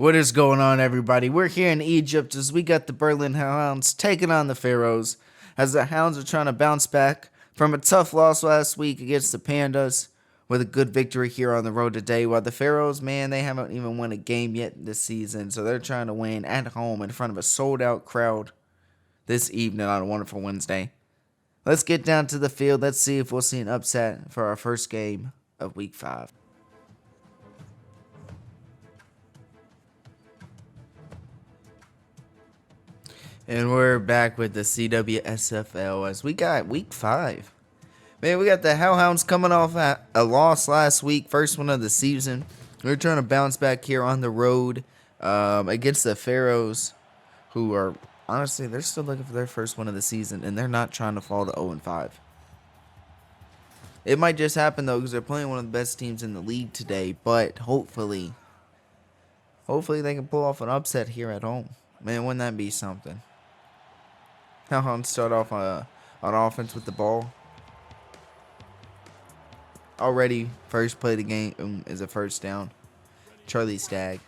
What is going on, everybody? We're here in Egypt as we got the Berlin Hellhounds taking on the Pharaohs as the Hounds are trying to bounce back from a tough loss last week against the Pandas with a good victory here on the road today. While the Pharaohs, man, they haven't even won a game yet this season, so they're trying to win at home in front of a sold-out crowd this evening on a wonderful Wednesday. Let's get down to the field. Let's see if we'll see an upset for our first game of Week 5. And we're back with the CWSFL as we got Week 5. Man, we got the Hellhounds coming off a loss last week, first one of the season. We're trying to bounce back here on the road against the Pharaohs, who are, honestly, they're still looking for their first one of the season, and they're not trying to fall to 0-5. It might just happen, though, because they're playing one of the best teams in the league today, but hopefully they can pull off an upset here at home. Man, wouldn't that be something? Hellhounds start off on offense with the ball. Already, first play of the game is a first down. Charlie Stagg.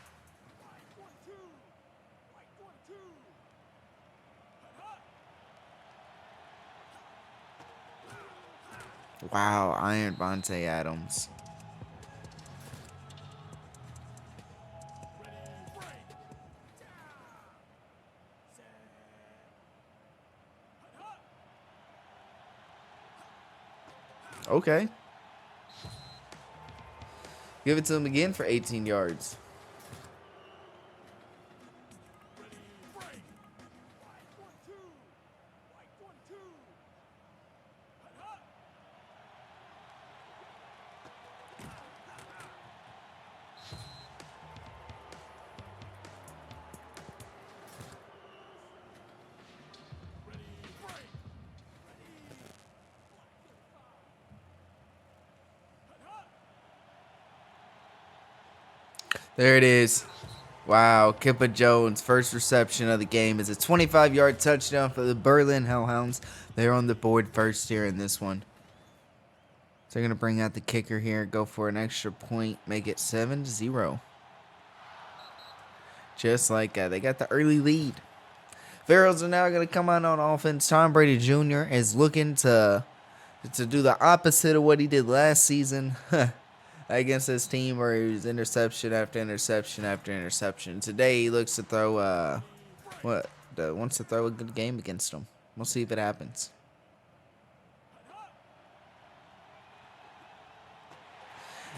Wow, Iron Vontae Adams. Okay. Give it to him again for 18 yards. There it is. Wow, Kippa Jones' first reception of the game is a 25-yard touchdown for the Berlin Hellhounds. They're on the board first here in this one. So they're going to bring out the kicker here, go for an extra point, make it 7-0. Just like that. They got the early lead. Pharaohs are now going to come out on offense. Tom Brady Jr. is looking to do the opposite of what he did last season. Against this team where he was interception after interception after interception. Today he looks to throw wants to throw a good game against them. We'll see if it happens.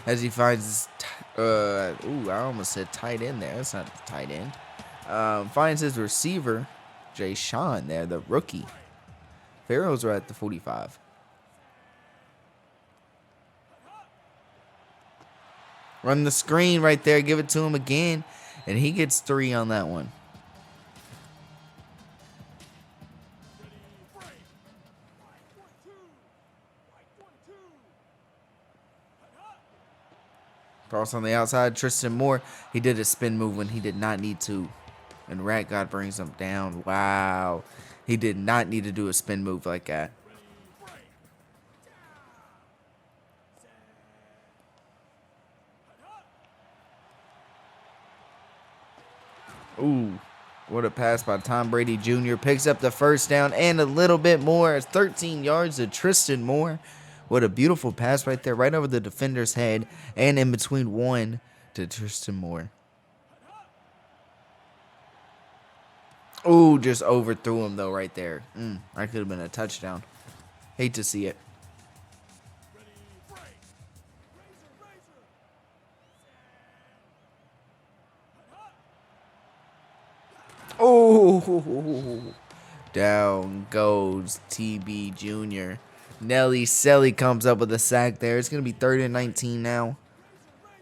As he finds I almost said tight end there. That's not a tight end. Finds his receiver, Jay Sean there, the rookie. Pharaohs are at the 45. Run the screen right there. Give it to him again. And he gets 3 on that one. Cross on the outside. Tristan Moore. He did a spin move when he did not need to. And Rat God brings him down. Wow. He did not need to do a spin move like that. Ooh, what a pass by Tom Brady Jr. Picks up the first down and a little bit more. It's 13 yards to Tristan Moore. What a beautiful pass right there, right over the defender's head and in between one to Tristan Moore. Ooh, just overthrew him though right there. That could have been a touchdown. Hate to see it. Oh, down goes TB Jr. Nelly Selly comes up with a sack there. It's going to be 3rd and 19 now.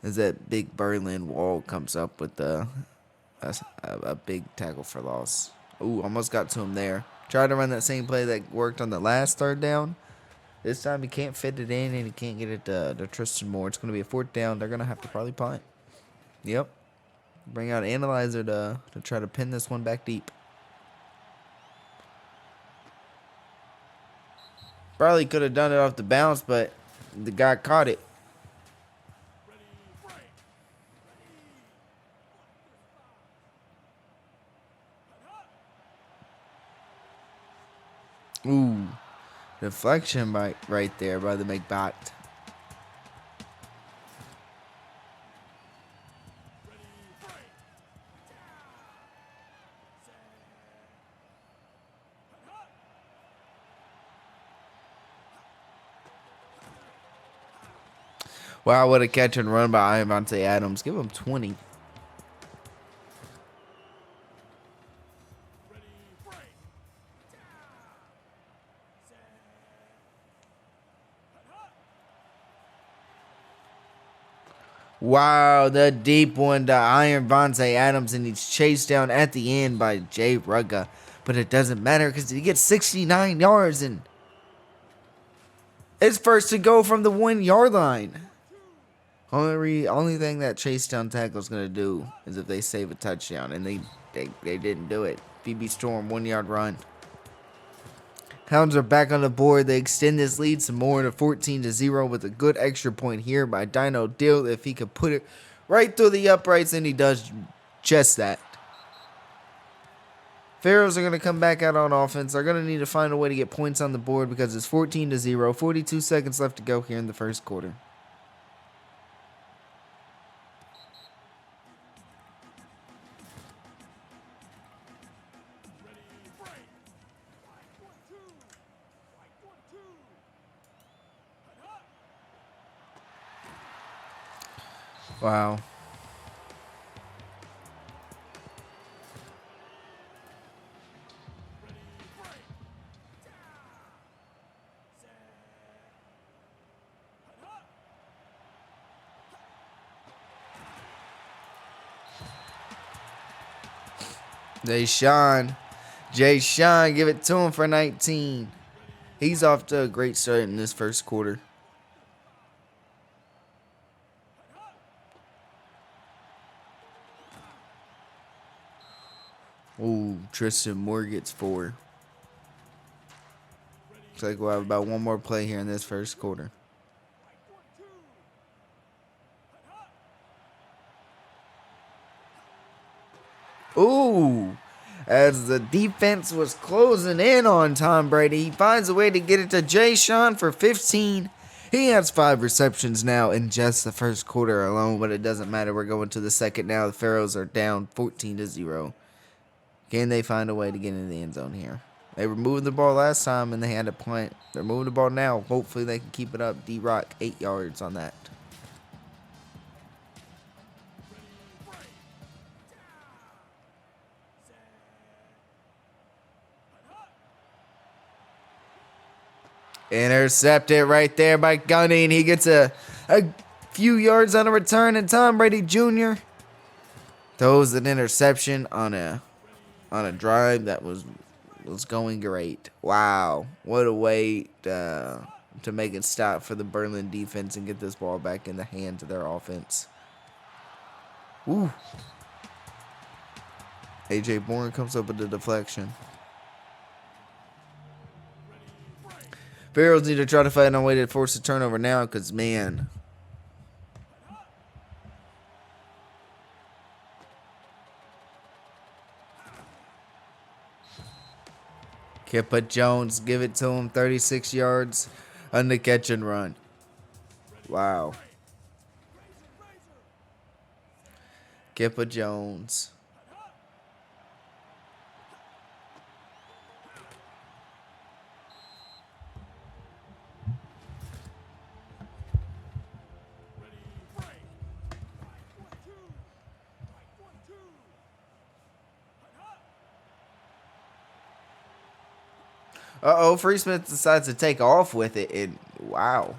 As that big Berlin wall comes up with a big tackle for loss. Ooh, almost got to him there. Tried to run that same play that worked on the last 3rd down. This time he can't fit it in and he can't get it to Tristan Moore. It's going to be a 4th down. They're going to have to probably punt. Yep. Bring out Analyzer to try to pin this one back deep. Probably could have done it off the bounce, but the guy caught it. Ooh. Deflection right there by the McBot. Wow, what a catch and run by Devontae Adams. Give him 20. Wow, the deep one to Iron Vontae Adams, and he's chased down at the end by Jay Rugga. But it doesn't matter because he gets 69 yards and it's first to go from the 1 yard line. Only thing that chase down tackle is gonna do is if they save a touchdown, and they didn't do it. BB Storm 1 yard run. Hounds are back on the board. They extend this lead some more to 14-0 with a good extra point here by Dino Dill. If he could put it right through the uprights, and he does just that. Pharaohs are going to come back out on offense. They're going to need to find a way to get points on the board because it's 14-0. 42 seconds left to go here in the first quarter. Wow. Jay Sean, give it to him for 19. He's off to a great start in this first quarter. Ooh, Tristan Moore gets 4. Looks like we'll have about one more play here in this first quarter. Ooh, as the defense was closing in on Tom Brady, he finds a way to get it to Jay Sean for 15. He has 5 receptions now in just the first quarter alone, but it doesn't matter. We're going to the second now. The Pharaohs are down 14-0. Can they find a way to get in the end zone here? They were moving the ball last time and they had a punt. They're moving the ball now. Hopefully they can keep it up. D-Rock, 8 yards on that. Intercepted right there by Gunning. He gets a few yards on a return, and Tom Brady Jr. throws an interception on a drive that was going great. Wow, what a way to make it stop for the Berlin defense and get this ball back in the hands of their offense. Ooh. AJ Bourne comes up with the deflection. Pharaohs need to try to find a way to force a turnover now because, man. Kippa Jones, give it to him, 36 yards on the catch and run. Wow. Kippa Jones. Uh-oh, Free Smith decides to take off with it, and wow.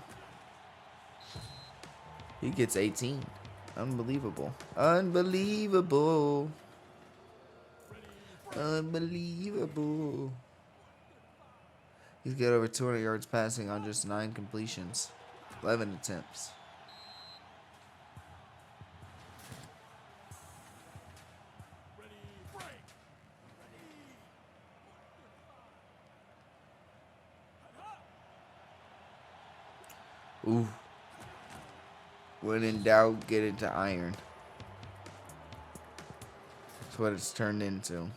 He gets 18. Unbelievable. Unbelievable. Unbelievable. He's got over 200 yards passing on just 9 completions. 11 attempts. Ooh. When in doubt, get it to iron. That's what it's turned into.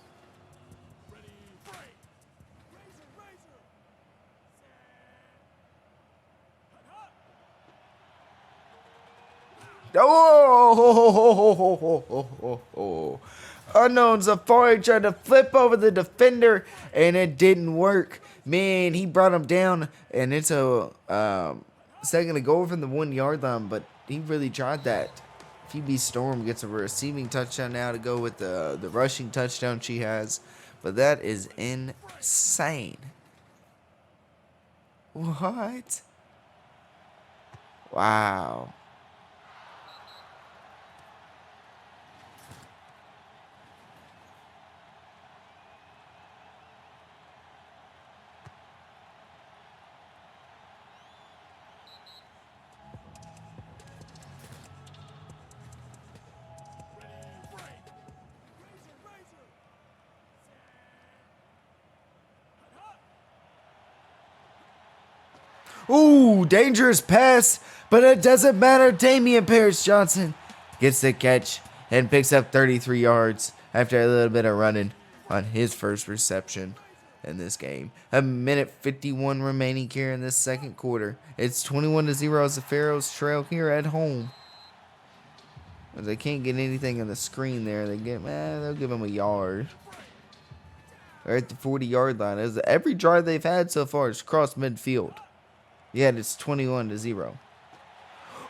Oh! Unknown Safari tried to flip over the defender, and it didn't work. Man, he brought him down, and it's a second to go from the 1 yard line, but he really tried that. Phoebe Storm gets a receiving touchdown now to go with the rushing touchdown she has, but that is insane. What? Wow. Ooh, dangerous pass, but it doesn't matter. Damian Parrish-Johnson gets the catch and picks up 33 yards after a little bit of running on his first reception in this game. A minute 51 remaining here in this second quarter. It's 21-0 as the Pharaohs trail here at home. As they can't get anything on the screen there, they'll give them a yard. They're at the 40-yard line. As every drive they've had so far is crossed midfield. Yet it's 21-0.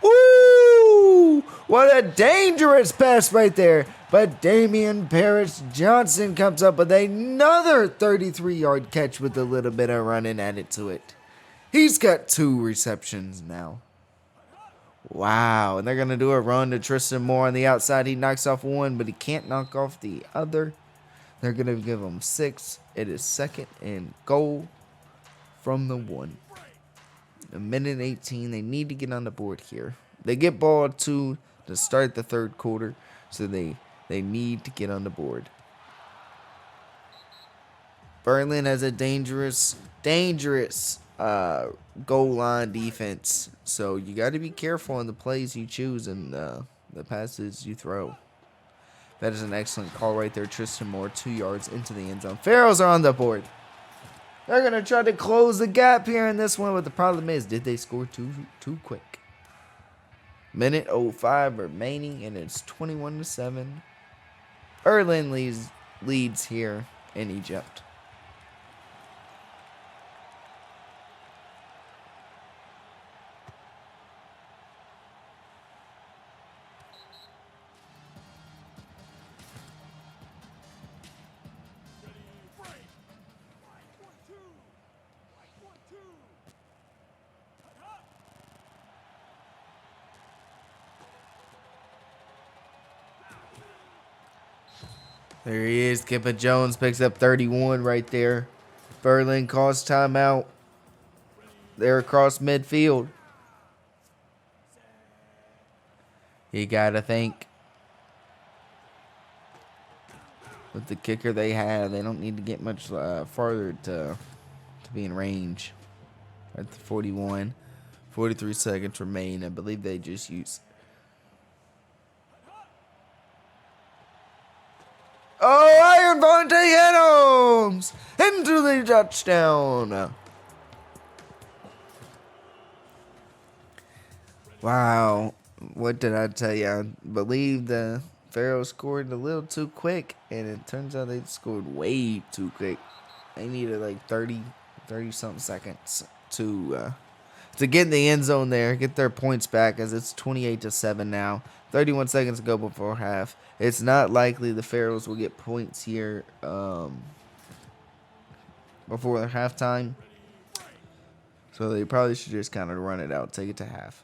Ooh! What a dangerous pass right there. But Damian Parrish-Johnson comes up with another 33-yard catch with a little bit of running added to it. He's got 2 receptions now. Wow. And they're going to do a run to Tristan Moore on the outside. He knocks off one, but he can't knock off the other. They're going to give him 6. It is second and goal from the 1. A minute 18. They need to get on the board here. They get ball 2 to start the third quarter, so they need to get on the board. Berlin has a dangerous goal line defense, so you got to be careful in the plays you choose and the passes you throw. That is an excellent call right there. Tristan Moore, 2 yards into the end zone. Pharaohs are on the board. They're going to try to close the gap here in this one, but the problem is, did they score too quick? Minute 05 remaining, and it's 21-7. Berlin leads here in Egypt. There he is. Kippa Jones picks up 31 right there. Berlin calls timeout. They're across midfield. You got to think with the kicker they have, they don't need to get much farther to be in range. At the 41. 43 seconds remain. I believe they just used... Oh, Iron Vontae Hellhounds into the touchdown. Wow. What did I tell you? I believe the Pharaohs scored a little too quick, and it turns out they scored way too quick. They needed like 30-something seconds to get in the end zone there, get their points back, as it's 28-7 now. 31 seconds to go before half. It's not likely the Pharaohs will get points here before halftime. So they probably should just kind of run it out, take it to half.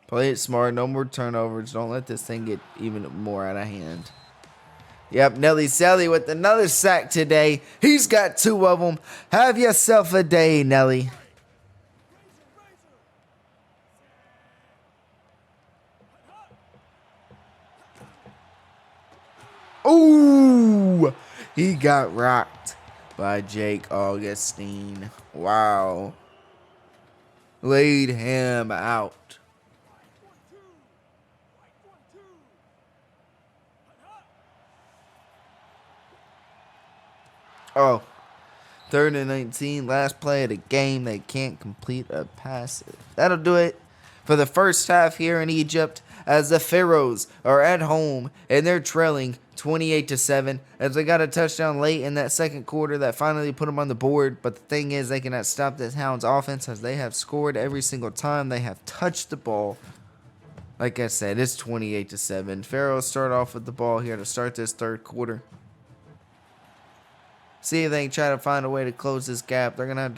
Play it smart, no more turnovers. Don't let this thing get even more out of hand. Yep, Nelly Sally with another sack today. He's got 2 of them. Have yourself a day, Nelly. Ooh, he got rocked by Jake Augustine. Wow. Laid him out. Oh, 3rd and 19, last play of the game. They can't complete a pass. That'll do it for the first half here in Egypt. as the Pharaohs are at home and they're trailing 28-7 as they got a touchdown late in that second quarter that finally put them on the board. But the thing is, they cannot stop this Hounds offense as they have scored every single time they have touched the ball. Like I said, it's 28-7. Pharaohs start off with the ball here to start this third quarter. See if they can try to find a way to close this gap. They're gonna have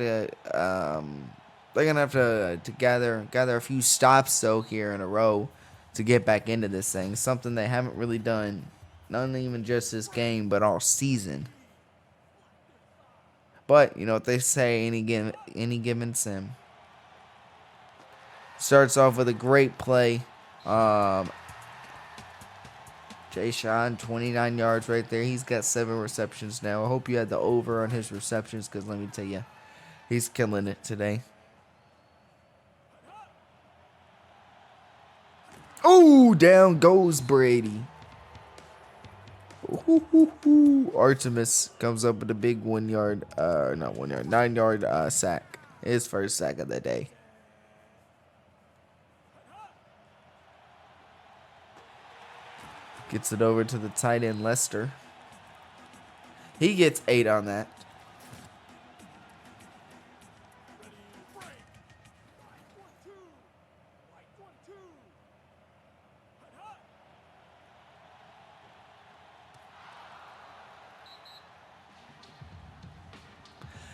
to gather a few stops though here in a row to get back into this thing. Something they haven't really done, not even just this game, but all season. But you know what they say, any given sim. Starts off with a great play. Jay Sean, 29 yards right there. He's got 7 receptions now. I hope you had the over on his receptions because let me tell you, he's killing it today. Oh, down goes Brady. Artemis comes up with a big 9 yard sack. His first sack of the day. Gets it over to the tight end, Lester. He gets 8 on that.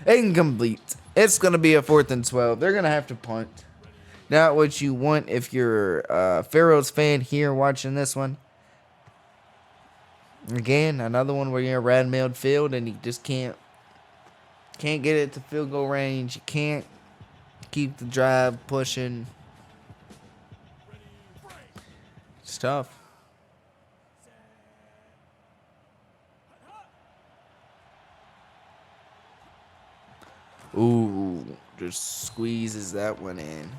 Incomplete. It's going to be a 4th and 12. They're going to have to punt. Not what you want if you're a Pharaohs fan here watching this one. Again, another one where you're in a red-mailed field and you just can't get it to field goal range. You can't keep the drive pushing. It's tough. Ooh, just squeezes that one in.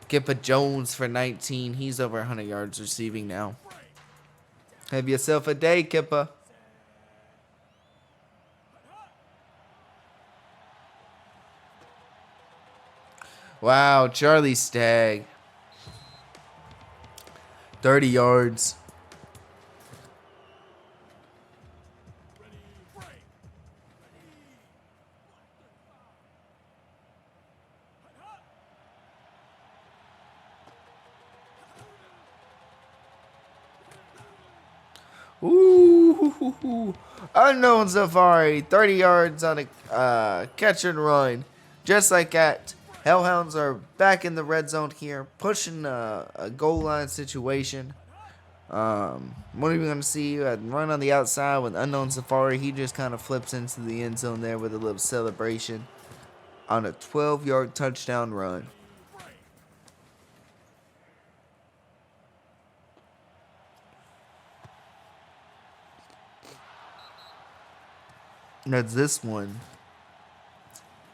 Kippa Jones for 19. He's over 100 yards receiving now. Have yourself a day, Kippa. Wow, Charlie Stagg. 30 yards. Ooh, unknown Safari, 30 yards on a catch and run. Just like that, Hellhounds are back in the red zone here, pushing a goal line situation. What are we going to see? A run on the outside with unknown Safari. He just kind of flips into the end zone there with a little celebration on a 12-yard touchdown run. That's this one.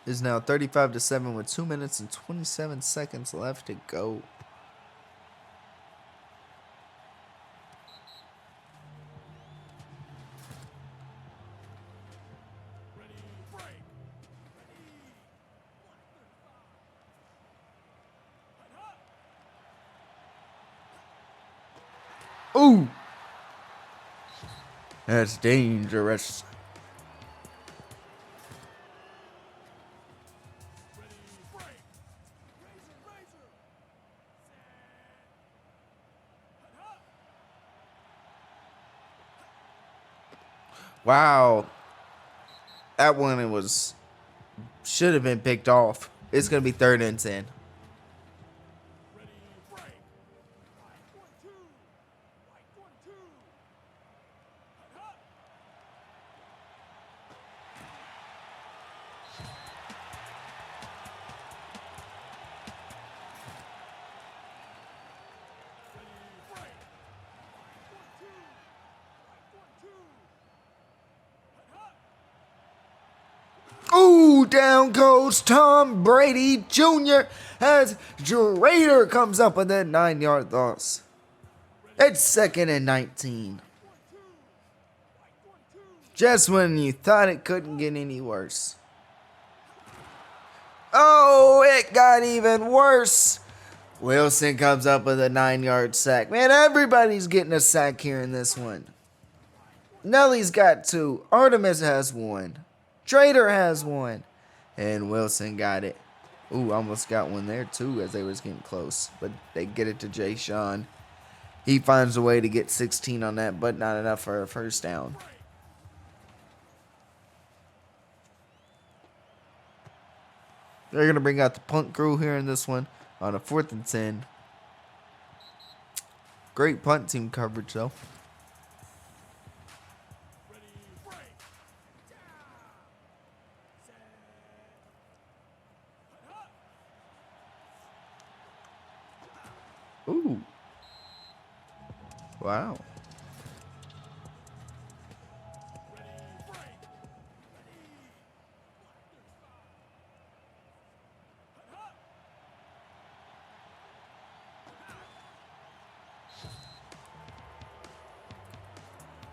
Is now 35-7 with 2 minutes and 27 seconds left to go. Ooh! That's dangerous. Wow. That one should have been picked off. It's going to be 3rd and 10. Ooh, down goes Tom Brady Jr. as Drader comes up with that 9-yard loss. It's 2nd and 19. Just when you thought it couldn't get any worse. Oh, it got even worse. Wilson comes up with a 9-yard sack. Man, everybody's getting a sack here in this one. Nelly's got 2. Artemis has 1. Trader has 1. And Wilson got it. Ooh, almost got one there too as they was getting close. But they get it to Jay Sean. He finds a way to get 16 on that, but not enough for a first down. They're going to bring out the punt crew here in this one on a 4th and 10. Great punt team coverage, though. Ooh. Wow.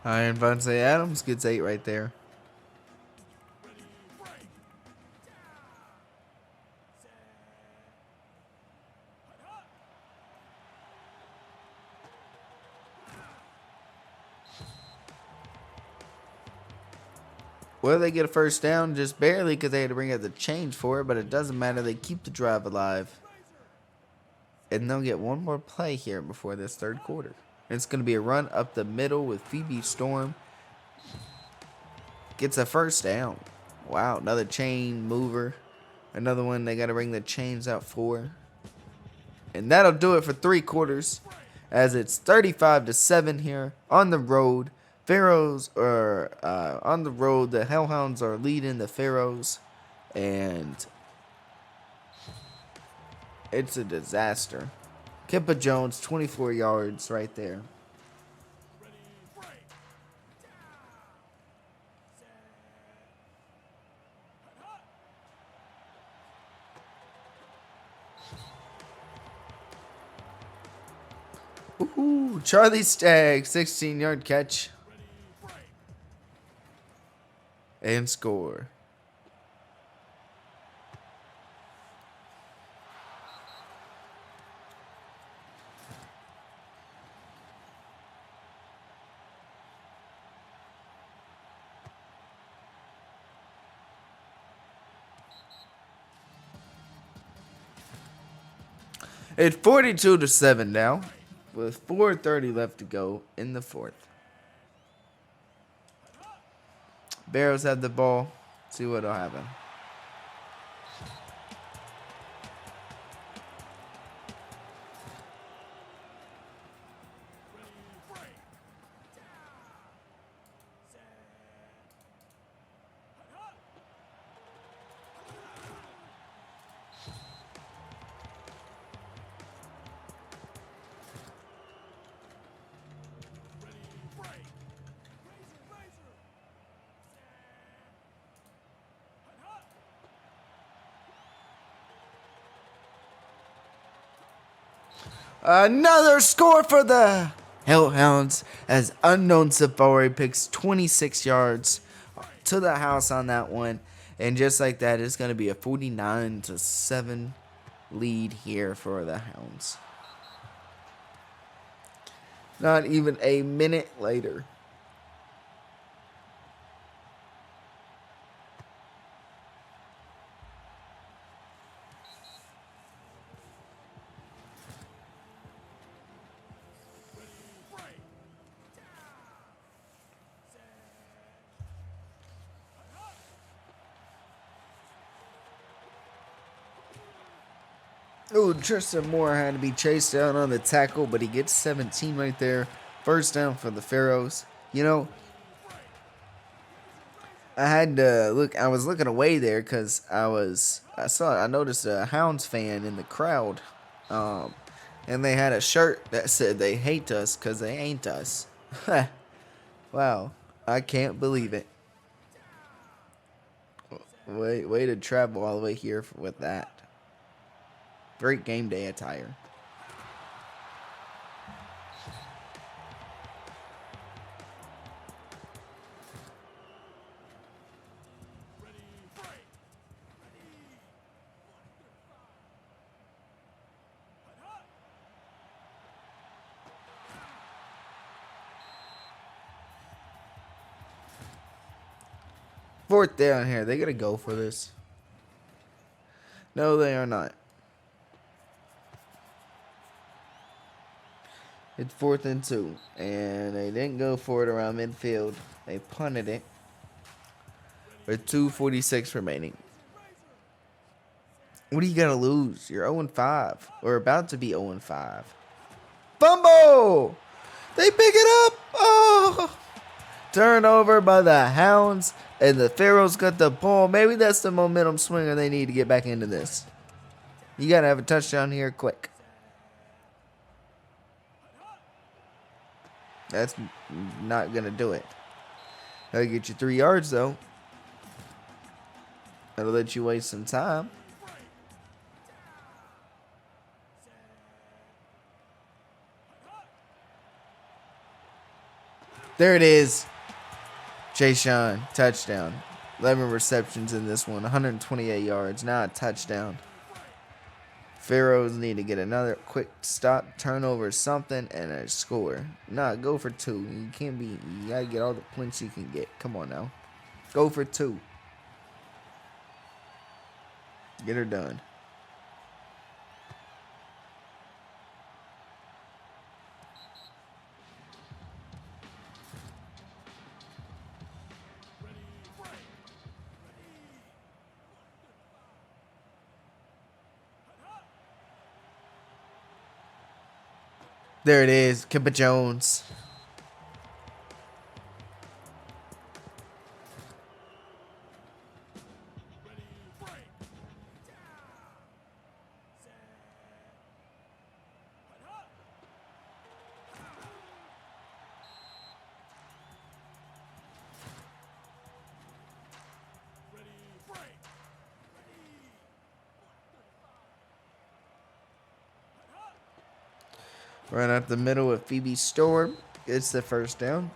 And Vontae Adams gets 8 right there. Well, they get a first down just barely because they had to bring out the change for it, but it doesn't matter. They keep the drive alive. And they'll get one more play here before this third quarter. It's going to be a run up the middle with Phoebe Storm. Gets a first down. Wow, another chain mover. Another one they got to bring the chains out for. And that'll do it for 3 quarters. As it's 35-7 here on the road. Pharaohs are on the road. The Hellhounds are leading the Pharaohs. And it's a disaster. Kippa Jones, 24 yards right there. Ooh, Charlie Stagg, 16-yard catch. And score. It's 42-7 now, with 4:30 left to go in the 4th. Barrows have the ball. See what'll happen. Another score for the Hellhounds as Unknown Safari picks 26 yards to the house on that one. And just like that, it's going to be a 49-7 lead here for the Hounds. Not even a minute later. Ooh, Tristan Moore had to be chased down on the tackle, but he gets 17 right there. First down for the Pharaohs. You know, I had to look. I was looking away there because I noticed a Hounds fan in the crowd, and they had a shirt that said they hate us because they ain't us. Wow, I can't believe it. Way to travel all the way here with that. Great game day attire. Fourth down here. They gotta go for this. No, they are not. It's 4th and 2. And they didn't go for it around midfield. They punted it. With 2:46 remaining. What do you gotta lose? You're 0-5. Or about to be 0-5. Fumble! They pick it up! Oh! Turnover by the Hounds. And the Pharaohs got the ball. Maybe that's the momentum swinger they need to get back into this. You gotta have a touchdown here quick. That's not gonna do it. That'll get you 3 yards though. That'll let you waste some time. There it is. Jay-Sean, touchdown. 11 receptions in this one. 128 yards. Now a touchdown. Pharaohs need to get another quick stop, turnover, something, and a score. Nah, go for 2. You can't be. You gotta get all the points you can get. Come on now. Go for 2. Get her done. There it is. Kipper Jones. Right up the middle of Phoebe Storm. It's the first down.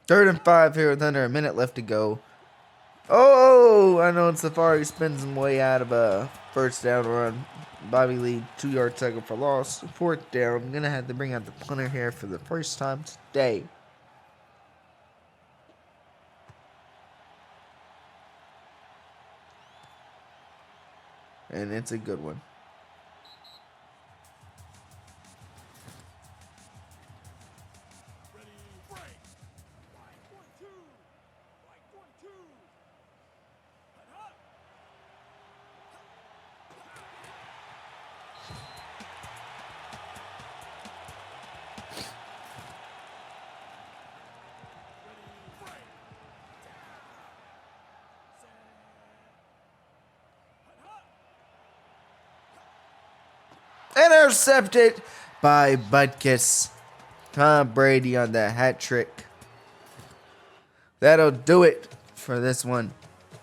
Third and 5 here with under a minute left to go. Oh, I know Safari spins him way out of a first down run. Bobby Lee, 2-yard tackle for loss. 4th down. I'm going to have to bring out the punter here for the first time today. And it's a good one. Intercepted by Butkus. Tom Brady on the hat trick. That'll do it for this one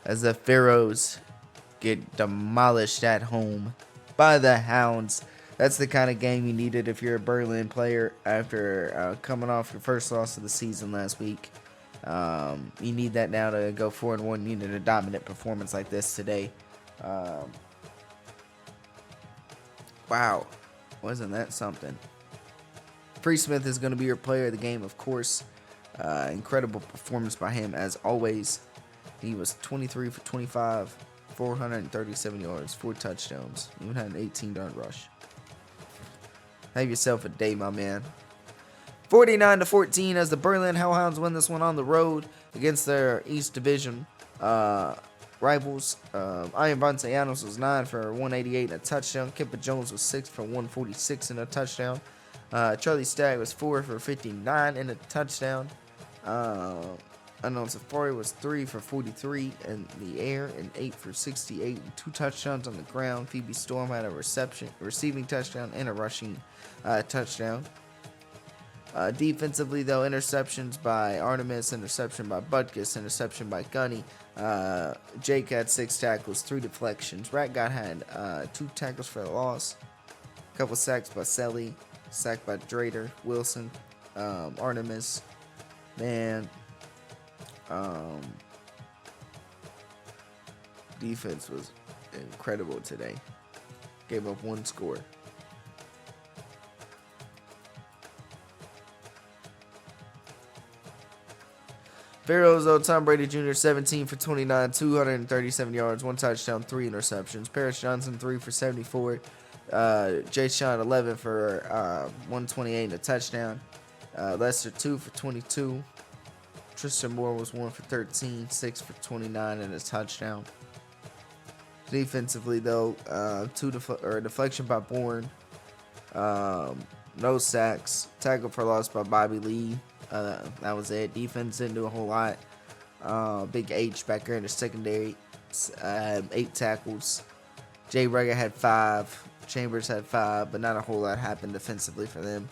as the Pharaohs get demolished at home by the Hounds. That's the kind of game you needed if you're a Berlin player after coming off your first loss of the season last week. You need that now to go 4-1. You needed a dominant performance like this today. Wow, wasn't that something? Free Smith is going to be your player of the game, of course. Incredible performance by him as always. He was 23 for 25, 437 yards, 4 touchdowns. Even had an 18-yard rush. Have yourself a day, my man. 49-14 as the Berlin Hellhounds win this one on the road against their East Division rivals. Ian Vanceanos was 9 for 188 and a touchdown. Kipper Jones was 6 for 146 and a touchdown. Charlie Stagg was 4 for 59 and a touchdown. Unknown Safari was 3 for 43 in the air and 8 for 68, and 2 touchdowns on the ground. Phoebe Storm had a receiving touchdown, and a rushing touchdown. Defensively, though, interceptions by Artemis, interception by Butkus, interception by Gunny. Jake had 6 tackles, 3 deflections. Rat God had 2 tackles for the loss. A couple sacks by Selly, sack by Drader, Wilson, Artemis. Man, defense was incredible today. Gave up 1 score. Pharaohs, though, Tom Brady Jr., 17 for 29, 237 yards, 1 touchdown, 3 interceptions. Paris Johnson, 3 for 74. Jay Sean, 11 for 128 and a touchdown. Lester, 2 for 22. Tristan Moore was 1 for 13, 6 for 29 and a touchdown. Defensively, though, deflection by Bourne. No sacks. Tackle for loss by Bobby Lee. That was it. Defense didn't do a whole lot. Big H back there in the secondary. 8 tackles. Jay Rega had 5. Chambers had 5, but not a whole lot happened defensively for them.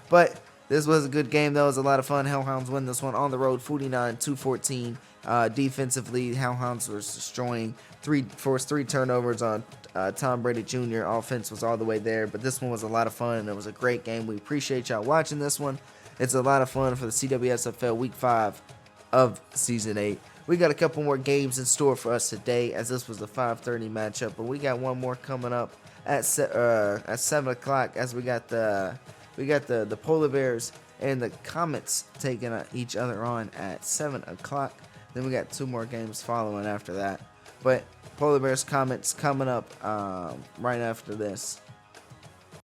But this was a good game, though. It was a lot of fun. Hellhounds win this one on the road, 49-14. Defensively, Hellhounds was destroying. Forced 3 turnovers on Tom Brady Jr. Offense was all the way there, but this one was a lot of fun, and it was a great game. We appreciate y'all watching this one. It's a lot of fun for the CWSFL Week 5 of Season 8. We got a couple more games in store for us today, as this was the 5:30 matchup, but we got one more coming up at 7 o'clock, as we got the Polar Bears and the Comets taking each other on at 7 o'clock. Then we got 2 more games following after that. But Polar Bears Comets coming up right after this.